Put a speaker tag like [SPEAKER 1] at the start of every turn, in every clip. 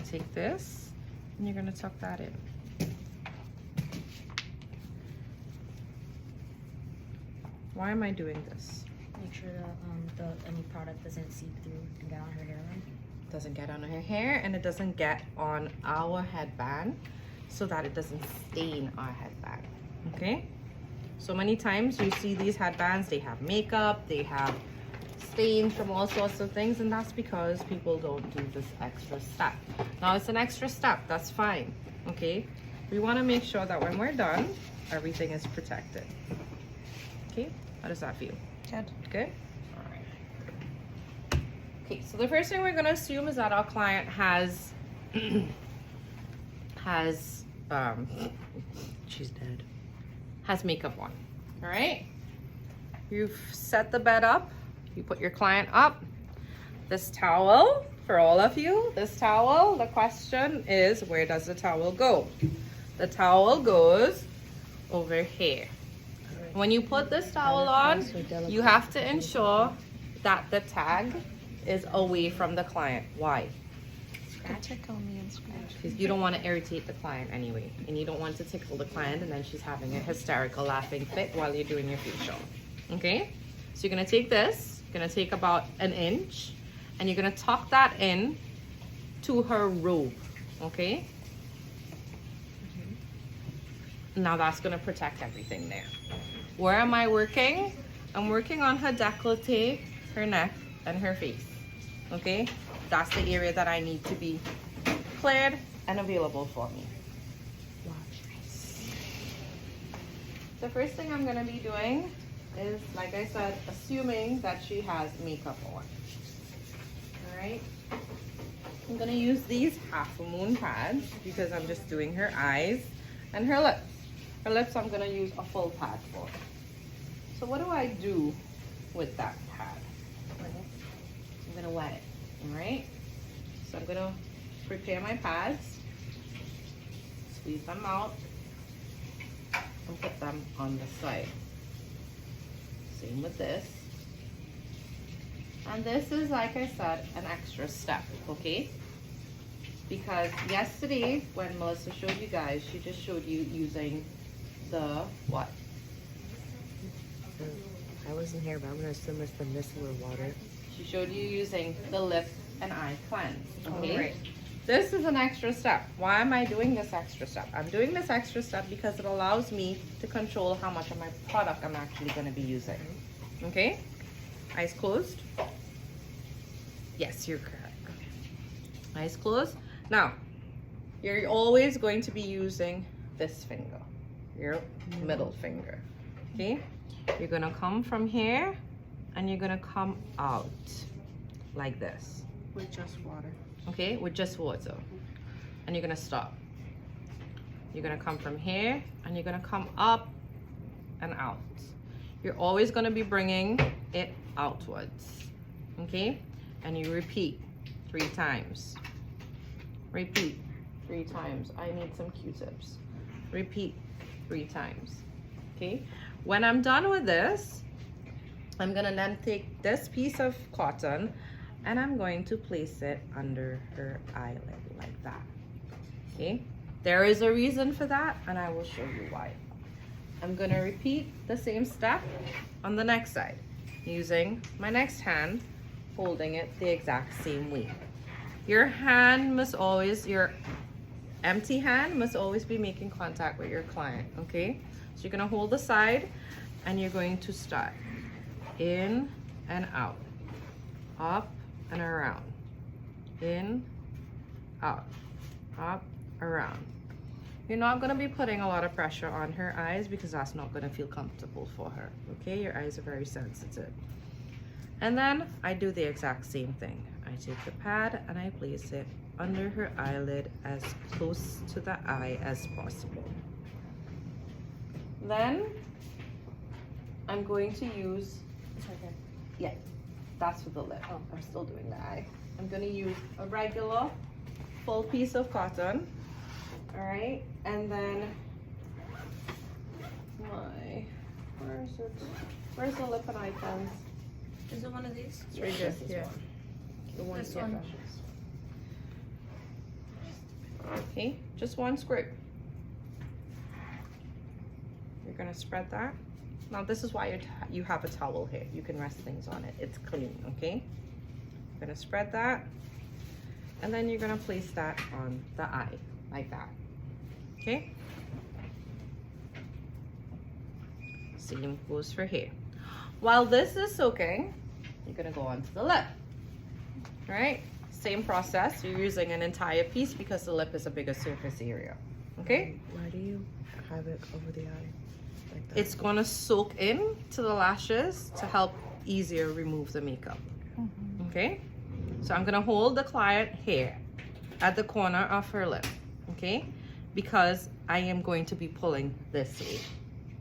[SPEAKER 1] to take this and you're going to tuck that in. Why am I doing this?
[SPEAKER 2] Make sure that any product doesn't seep through and get on her hairline.
[SPEAKER 1] Doesn't get on her hair, and it doesn't get on our headband so that it doesn't stain our headband. Okay? So many times you see these headbands, they have makeup, they have stains from all sorts of things, and that's because people don't do this extra step. Now it's an extra step, that's fine. Okay? We want to make sure that when we're done, everything is protected. Okay? How does that feel?
[SPEAKER 2] Good.
[SPEAKER 1] Good? All right. Okay, so the first thing we're going to assume is that our client has
[SPEAKER 2] She's dead.
[SPEAKER 1] has makeup on. All right? You've set the bed up. You put your client up. This towel, for all of you, this towel, the question is, where does the towel go? The towel goes over here. When you put this towel on, you have to ensure that the tag is away from the client. Why?
[SPEAKER 2] Tickle me and scratch.
[SPEAKER 1] Because you don't want to irritate the client anyway. And you don't want to tickle the client and then she's having a hysterical laughing fit while you're doing your facial. Okay? So you're going to take this, you're going to take about an inch, and you're going to tuck that in to her robe. Okay? Now that's going to protect everything there. Where am I working? I'm working on her décolleté, her neck, and her face. Okay? That's the area that I need to be cleared and available for me. The first thing I'm going to be doing is, like I said, assuming that she has makeup on. Alright? I'm going to use these half a moon pads because I'm just doing her eyes and her lips. Her lips I'm going to use a full pad for. So what do I do with that pad? I'm going to wet it. Alright? So I'm going to prepare my pads, squeeze them out, and put them on the side. Same with this. And this is, like I said, an extra step, okay? Because yesterday, when Melissa showed you guys, she just showed you using the what?
[SPEAKER 2] I wasn't here, but I'm gonna assume it's the micellar water.
[SPEAKER 1] She showed you using the lip and eye cleanse, okay?
[SPEAKER 2] Right.
[SPEAKER 1] This is an extra step. Why am I doing this extra step? I'm doing this extra step because it allows me to control how much of my product I'm actually going to be using. Okay? Eyes closed. Yes, you're correct. Okay. Eyes closed. Now, you're always going to be using this finger, your middle finger. Okay? You're going to come from here and you're going to come out like this.
[SPEAKER 2] With just water.
[SPEAKER 1] Okay, with just water. And you're gonna stop. You're gonna come from here and you're gonna come up and out. You're always gonna be bringing it outwards. Okay, and you repeat 3 times. Repeat 3 times. I need some Q-tips. Repeat 3 times. Okay, when I'm done with this, I'm gonna then take this piece of cotton and I'm going to place it under her eyelid like that. Okay, there is a reason for that and I will show you why. I'm gonna repeat the same step on the next side using my next hand, holding it the exact same way. Your hand must always, your empty hand must always be making contact with your client, okay? So you're gonna hold the side and you're going to start in and out, up and around, in, out, up, around. You're not going to be putting a lot of pressure on her eyes because that's not going to feel comfortable for her, okay? Your eyes are very sensitive. And then I do the exact same thing. I take the pad and I place it under her eyelid as close to the eye as possible. Then I'm going to use, yeah, that's for the lip. Oh, I'm still doing the eye. I'm gonna use a regular full piece of cotton. All right, and then where's the lip and eye cleanse?
[SPEAKER 2] Is it one of these?
[SPEAKER 1] It's right here. Yeah. The one
[SPEAKER 2] This
[SPEAKER 1] here.
[SPEAKER 2] one.
[SPEAKER 1] Okay, just one scrape. You're gonna spread that. Now this is why you have a towel here. You can rest things on it. It's clean, okay? You're gonna spread that. And then you're gonna place that on the eye, like that, okay? Same goes for here. While this is soaking, you're gonna go onto the lip, all right? Same process, you're using an entire piece because the lip is a bigger surface area, okay?
[SPEAKER 3] Why do you have it over the eye like that?
[SPEAKER 1] It's gonna soak in to the lashes to help easier remove the makeup, okay? So I'm gonna hold the client here at the corner of her lip, okay? Because I am going to be pulling this way,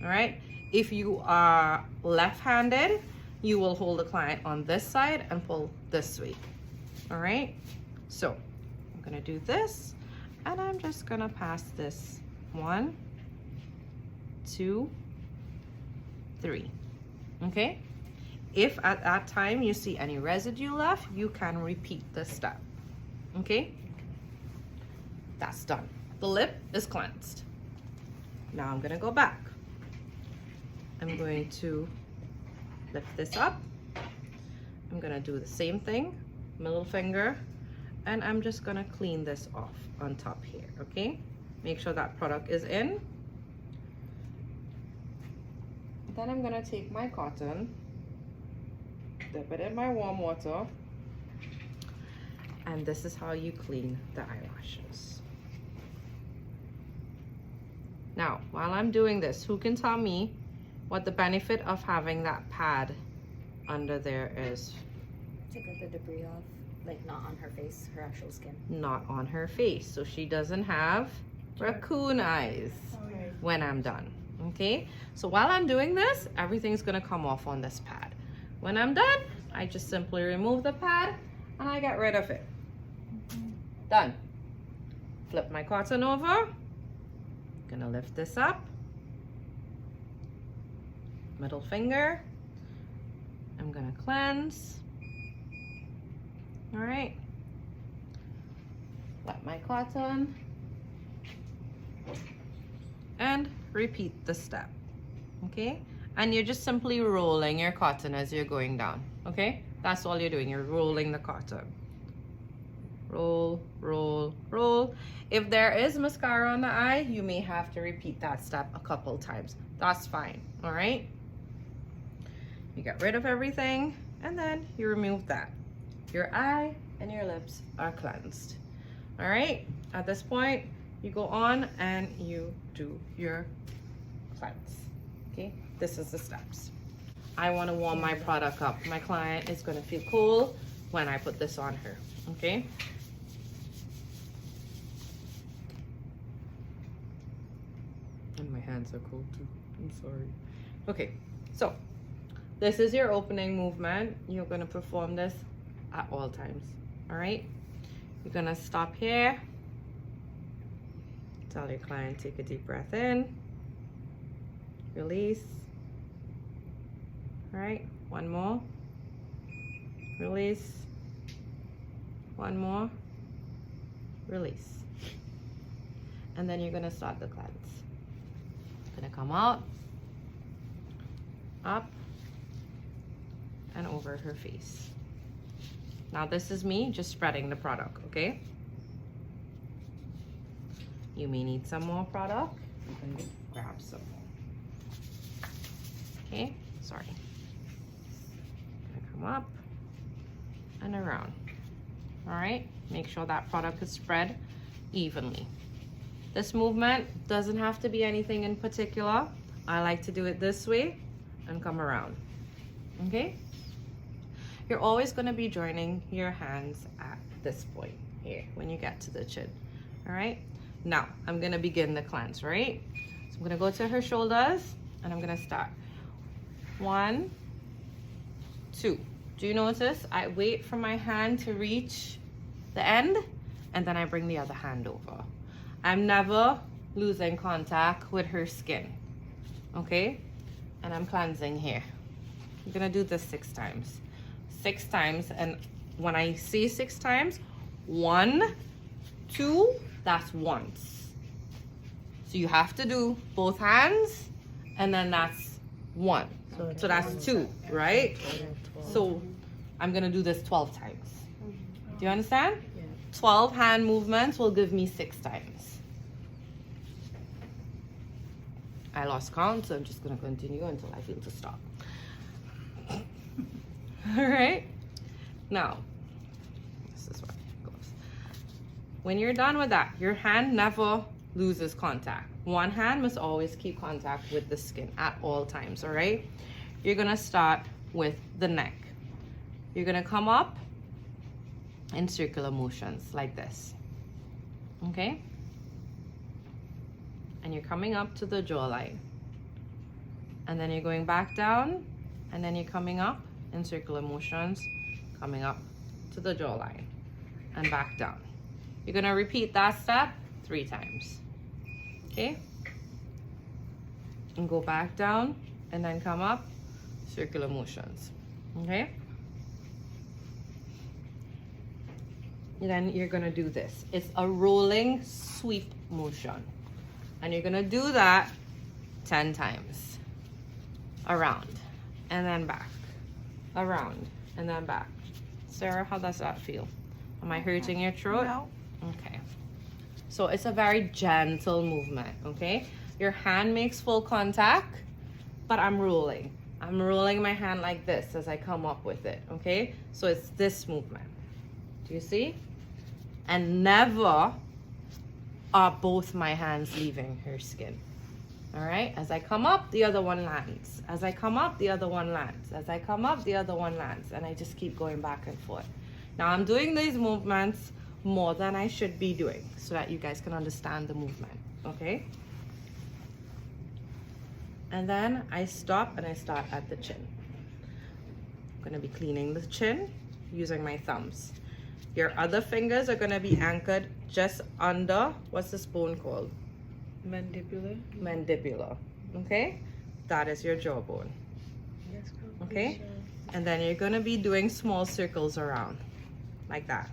[SPEAKER 1] all right? If you are left-handed, you will hold the client on this side and pull this way, all right? So I'm gonna do this, and I'm just gonna pass this 1, 2, 3, okay? If at that time you see any residue left, you can repeat this step, okay? That's done. The lip is cleansed. Now I'm gonna go back. I'm going to lift this up. I'm gonna do the same thing, middle finger, and I'm just gonna clean this off on top here, okay? Make sure that product is in. Then I'm gonna take my cotton, dip it in my warm water, and this is how you clean the eyelashes. Now, while I'm doing this, who can tell me what the benefit of having that pad under there is?
[SPEAKER 2] To get the debris off, like not on her face, her actual skin.
[SPEAKER 1] Not on her face, so she doesn't have raccoon eyes when I'm done, okay? So while I'm doing this, everything's gonna come off on this pad. When I'm done, I just simply remove the pad and I get rid of it. Done. Flip my cotton over. Gonna lift this up. Middle finger. I'm gonna cleanse. All right. Wet my cotton. And repeat the step, okay? And you're just simply rolling your cotton as you're going down, okay? That's all you're doing, you're rolling the cotton. Roll, roll, roll. If there is mascara on the eye, you may have to repeat that step a couple times. That's fine, all right? You get rid of everything, and then you remove that. Your eye and your lips are cleansed, all right? At this point, you go on and you do your cleanse, okay? This is the steps. I want to warm my product up. My client is going to feel cool when I put this on her, okay? And my hands are cold too. I'm sorry. Okay, so this is your opening movement. You're going to perform this at all times, all right? You're going to stop here. Tell your client, take a deep breath in. Release. All right, one more. Release. One more. Release. And then you're gonna start the cleanse. Gonna come out, up, and over her face. Now this is me just spreading the product, okay? You may need some more product. You can grab some more. Okay, sorry. Gonna come up and around. All right, make sure that product is spread evenly. This movement doesn't have to be anything in particular. I like to do it this way and come around, okay? You're always gonna be joining your hands at this point here when you get to the chin, all right? Now, I'm gonna begin the cleanse, right? So I'm gonna go to her shoulders and I'm gonna start. 1, 2. Do you notice? I wait for my hand to reach the end and then I bring the other hand over. I'm never losing contact with her skin, okay? And I'm cleansing here. I'm gonna do this 6 times. 6 times, and when I say 6 times, 1, 2, that's once. So you have to do both hands, and then that's one. So that's two, right? So I'm gonna do this 12 times. Do you understand?
[SPEAKER 3] Yeah.
[SPEAKER 1] 12 hand movements will give me 6 times. I lost count, so I'm just gonna continue until I feel to stop. All right. Now, this is where it goes. When you're done with that, your hand never loses contact. One hand must always keep contact with the skin at all times, all right? You're gonna start with the neck. You're gonna come up in circular motions like this, okay? And you're coming up to the jawline. And then you're going back down, and then you're coming up in circular motions, coming up to the jawline and back down. You're gonna repeat that step 3 times, okay? And go back down and then come up, circular motions, okay? And then you're gonna do this. It's a rolling sweep motion. And you're gonna do that 10 times. Around and then back. Around and then back. Sarah, how does that feel? Am I hurting your throat?
[SPEAKER 3] No.
[SPEAKER 1] Okay. So it's a very gentle movement, okay? Your hand makes full contact, but I'm rolling. I'm rolling my hand like this as I come up with it, okay? So it's this movement. Do you see? And never are both my hands leaving her skin. All right, as I come up, the other one lands. As I come up, the other one lands. As I come up, the other one lands. And I just keep going back and forth. Now I'm doing these movements more than I should be doing so that you guys can understand the movement, okay? And then I stop and I start at the chin. I'm gonna be cleaning the chin using my thumbs. Your other fingers are gonna be anchored just under, what's this bone called?
[SPEAKER 3] Mandibular.
[SPEAKER 1] Mandibular, okay? That is your jawbone, okay? And then you're gonna be doing small circles around, like that.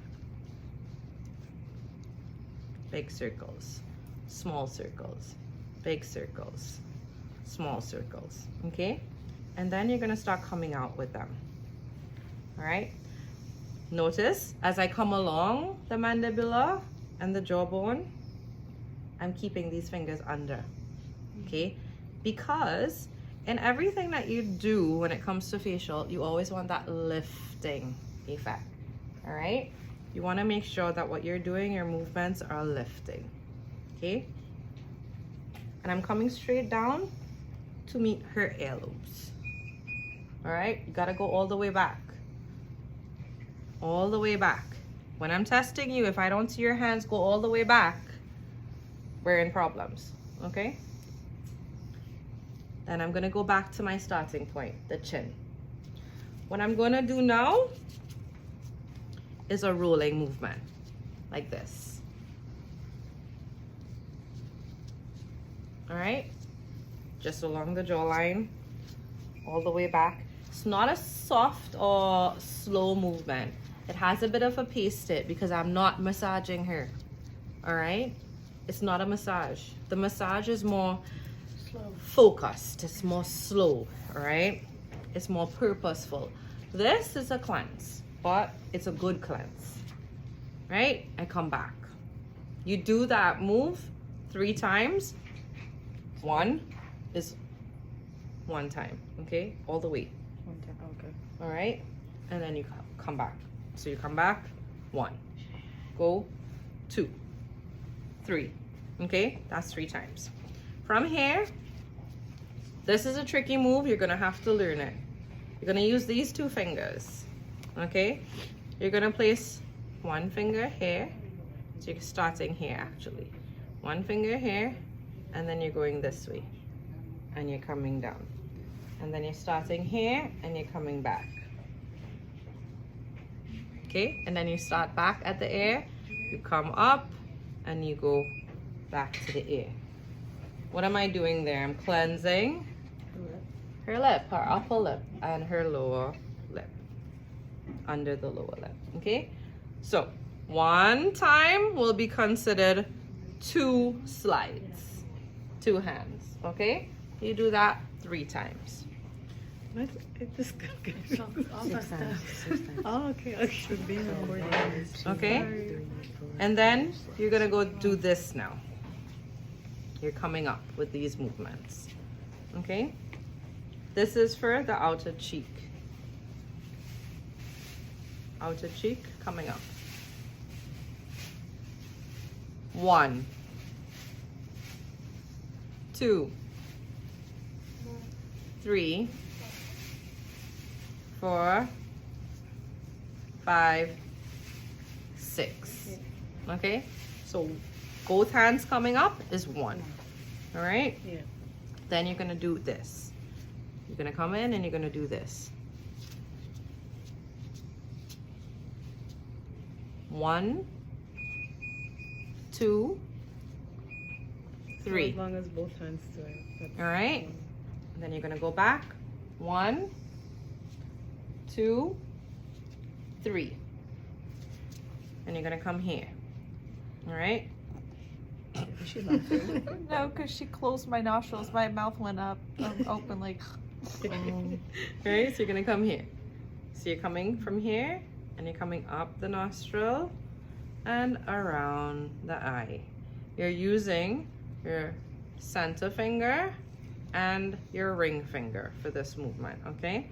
[SPEAKER 1] Big circles, small circles, big circles, small circles, okay? And then you're gonna start coming out with them, all right? Notice, as I come along the mandibular and the jawbone, I'm keeping these fingers under, okay? Because in everything that you do when it comes to facial, you always want that lifting effect, all right? You wanna make sure that what you're doing, your movements are lifting, okay? And I'm coming straight down to meet her earlobes, all right? You gotta go all the way back. All the way back. When I'm testing you, if I don't see your hands go all the way back, we're in problems, okay? Then I'm gonna go back to my starting point, the chin. What I'm gonna do now is a rolling movement, like this. All right? Just along the jawline, all the way back. It's not a soft or slow movement. It has a bit of a pace to it because I'm not massaging her, all right? It's not a massage. The massage is more focused. It's more slow, all right? It's more purposeful. This is a cleanse, but it's a good cleanse, right? I come back. You do that move 3 times. 1 is 1 time, okay? All the way.
[SPEAKER 3] 1 time, okay.
[SPEAKER 1] All right? And then you come back. So you come back, 1. Go, 2. 3, okay? That's 3 times. From here, this is a tricky move. You're gonna have to learn it. You're gonna use these 2 fingers, okay? You're gonna place 1 finger here. So you're starting here actually. 1 finger here, and then you're going this way. And you're coming down. And then you're starting here, and you're coming back. Okay, and then you start back at the ear, you come up, and you go back to the ear. What am I doing there? I'm cleansing her lip, her upper lip, and her lower lip, under the lower lip, okay? So, 1 time will be considered 2 slides, 2 hands, okay? You do that 3 times.
[SPEAKER 3] What? It just got
[SPEAKER 2] Six times. 6 times.
[SPEAKER 3] Oh, okay. Okay. Should be recording.
[SPEAKER 1] Okay? And then you're gonna go do this now. You're coming up with these movements, okay? This is for the outer cheek. Outer cheek coming up. 1, 2, 3, 4, 5, 6. Okay? So both hands coming up is 1. All right?
[SPEAKER 3] Yeah.
[SPEAKER 1] Then you're going to do this. You're going to come in and you're going to do this. 1, 2, 3.
[SPEAKER 3] As long as both hands do it. That's
[SPEAKER 1] All right? And then you're going to go back. 1, 2, 3. And you're going to come here. All right?
[SPEAKER 3] Is she laughing?
[SPEAKER 4] No, because she closed my nostrils. My mouth went up open like.
[SPEAKER 1] Right? So you're going to come here. So you're coming from here and you're coming up the nostril and around the eye. You're using your center finger and your ring finger for this movement, okay?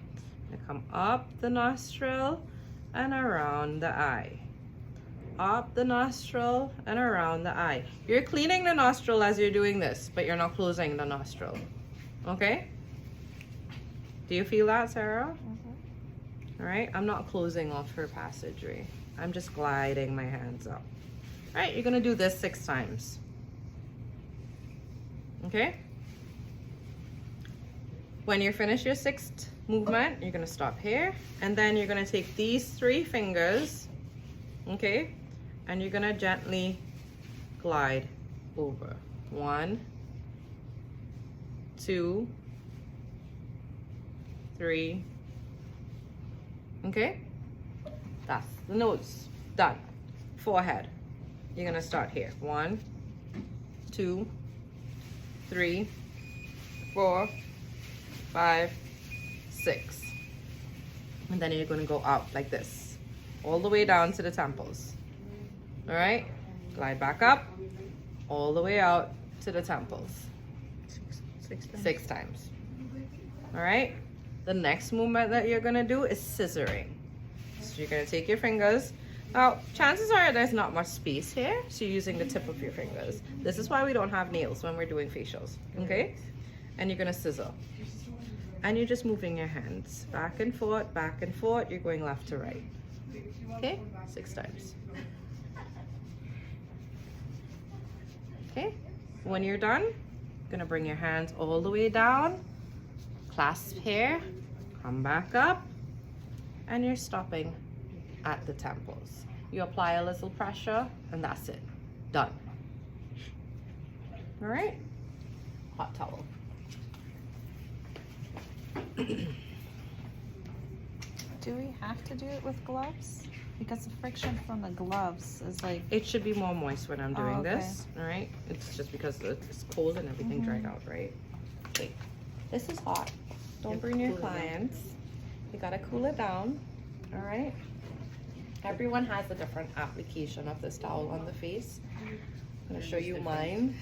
[SPEAKER 1] You come up the nostril and around the eye. Up the nostril and around the eye. You're cleaning the nostril as you're doing this, but you're not closing the nostril, okay? Do you feel that, Sarah? All right, I'm not closing off her passageway. I'm just gliding my hands up. All right, you're gonna do this 6 times. Okay? When you finish your 6th movement, you're gonna stop here, and then you're gonna take these 3 fingers, okay? And you're gonna gently glide over. 1, 2, 3, okay? That's the nose, done. Forehead, you're gonna start here. 1, 2, 3, 4, 5, 6. And then you're gonna go out like this, all the way down to the temples. All right, glide back up, all the way out to the temples. 6 times. All right, the next movement that you're gonna do is scissoring. So you're gonna take your fingers. Now, chances are there's not much space here, so you're using the tip of your fingers. This is why we don't have nails when we're doing facials, okay? And you're gonna scissor. And you're just moving your hands back and forth, you're going left to right. Okay, 6 times. Okay, when you're done, you're gonna bring your hands all the way down, clasp here, come back up, and you're stopping at the temples. You apply a little pressure, and that's it. Done. All right, hot towel.
[SPEAKER 4] Do we have to do it with gloves? Because the friction from the gloves is like.
[SPEAKER 1] It should be more moist when I'm doing
[SPEAKER 4] Oh, okay.
[SPEAKER 1] this, all right? It's just because it's cold and everything dried out, right? Wait, this is hot. Don't bring your clients. You gotta cool it down, all right? Everyone has a different application of this towel on the face. I'm gonna show you mine.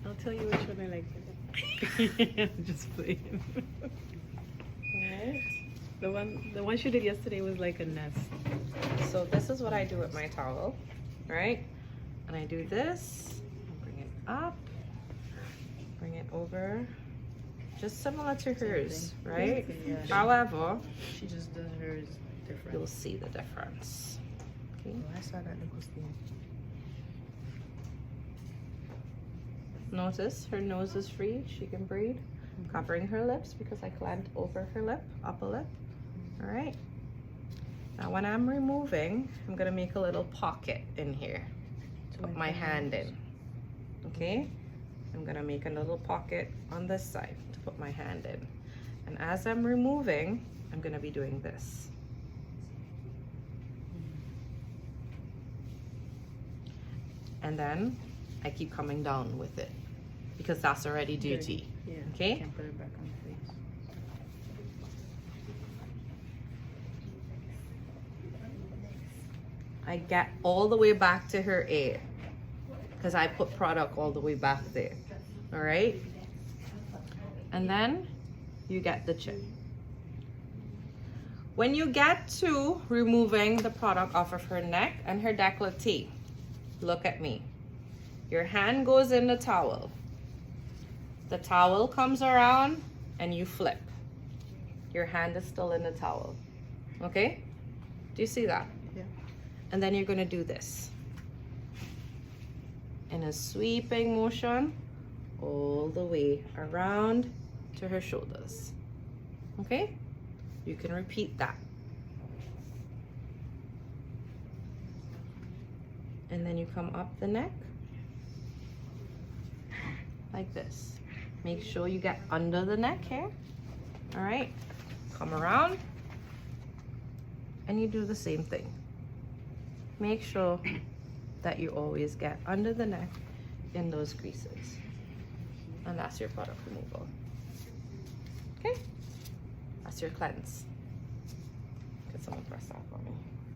[SPEAKER 3] I'll tell you which one I like better. I'm just playing.
[SPEAKER 1] Alright.
[SPEAKER 3] The one she did yesterday was like a nest.
[SPEAKER 1] So this is what I do with my towel, right? And I do this, bring it up, bring it over, just similar to hers, right?
[SPEAKER 3] Yeah.
[SPEAKER 1] However,
[SPEAKER 3] She just does hers different.
[SPEAKER 1] you'll see the difference. Okay.
[SPEAKER 3] Oh, I saw that Nicholas thing.
[SPEAKER 1] Notice her nose is free, she can breathe. I'm covering her lips because I clamped over her lip, upper lip. All right. Now when I'm removing, I'm gonna make a little pocket in here. Put my hand in, okay? I'm gonna make a little pocket on this side to put my hand in. And as I'm removing, I'm gonna be doing this. And then I keep coming down with it because that's already duty.
[SPEAKER 3] Yeah.
[SPEAKER 1] Okay?
[SPEAKER 3] Can't put it back on the face.
[SPEAKER 1] I get all the way back to her ear because I put product all the way back there. All right? And then you get the chip. When you get to removing the product off of her neck and her décolleté, look at me. Your hand goes in the towel. The towel comes around and you flip. Your hand is still in the towel. Okay? Do you see that?
[SPEAKER 3] Yeah.
[SPEAKER 1] And then you're gonna do this. In a sweeping motion, all the way around to her shoulders. Okay? You can repeat that. And then you come up the neck like this. Make sure you get under the neck here. All right? Come around and you do the same thing. Make sure that you always get under the neck in those creases. And that's your product removal. Okay? That's your cleanse. Can someone press that for me?